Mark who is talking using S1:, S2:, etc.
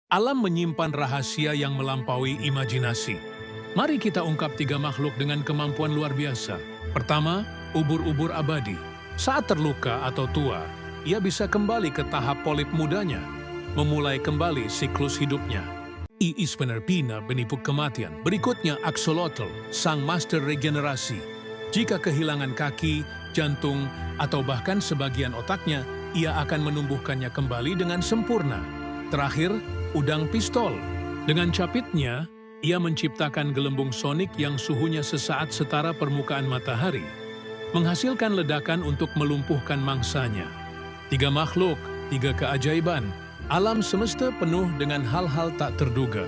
S1: Alam menyimpan rahasia yang melampaui imajinasi. Mari kita ungkap tiga makhluk dengan kemampuan luar biasa. Pertama, ubur-ubur abadi. Saat terluka atau tua, ia bisa kembali ke tahap polip mudanya, memulai kembali siklus hidupnya. Iis penerpina benipuk kematian. Berikutnya axolotl, sang master regenerasi. Jika kehilangan kaki, jantung, atau bahkan sebagian otaknya, ia akan menumbuhkannya kembali dengan sempurna. Terakhir, udang pistol. Dengan capitnya, ia menciptakan gelembung sonik yang suhunya sesaat setara permukaan matahari, menghasilkan ledakan untuk melumpuhkan mangsanya. Tiga makhluk, tiga keajaiban. Alam semesta penuh dengan hal-hal tak terduga.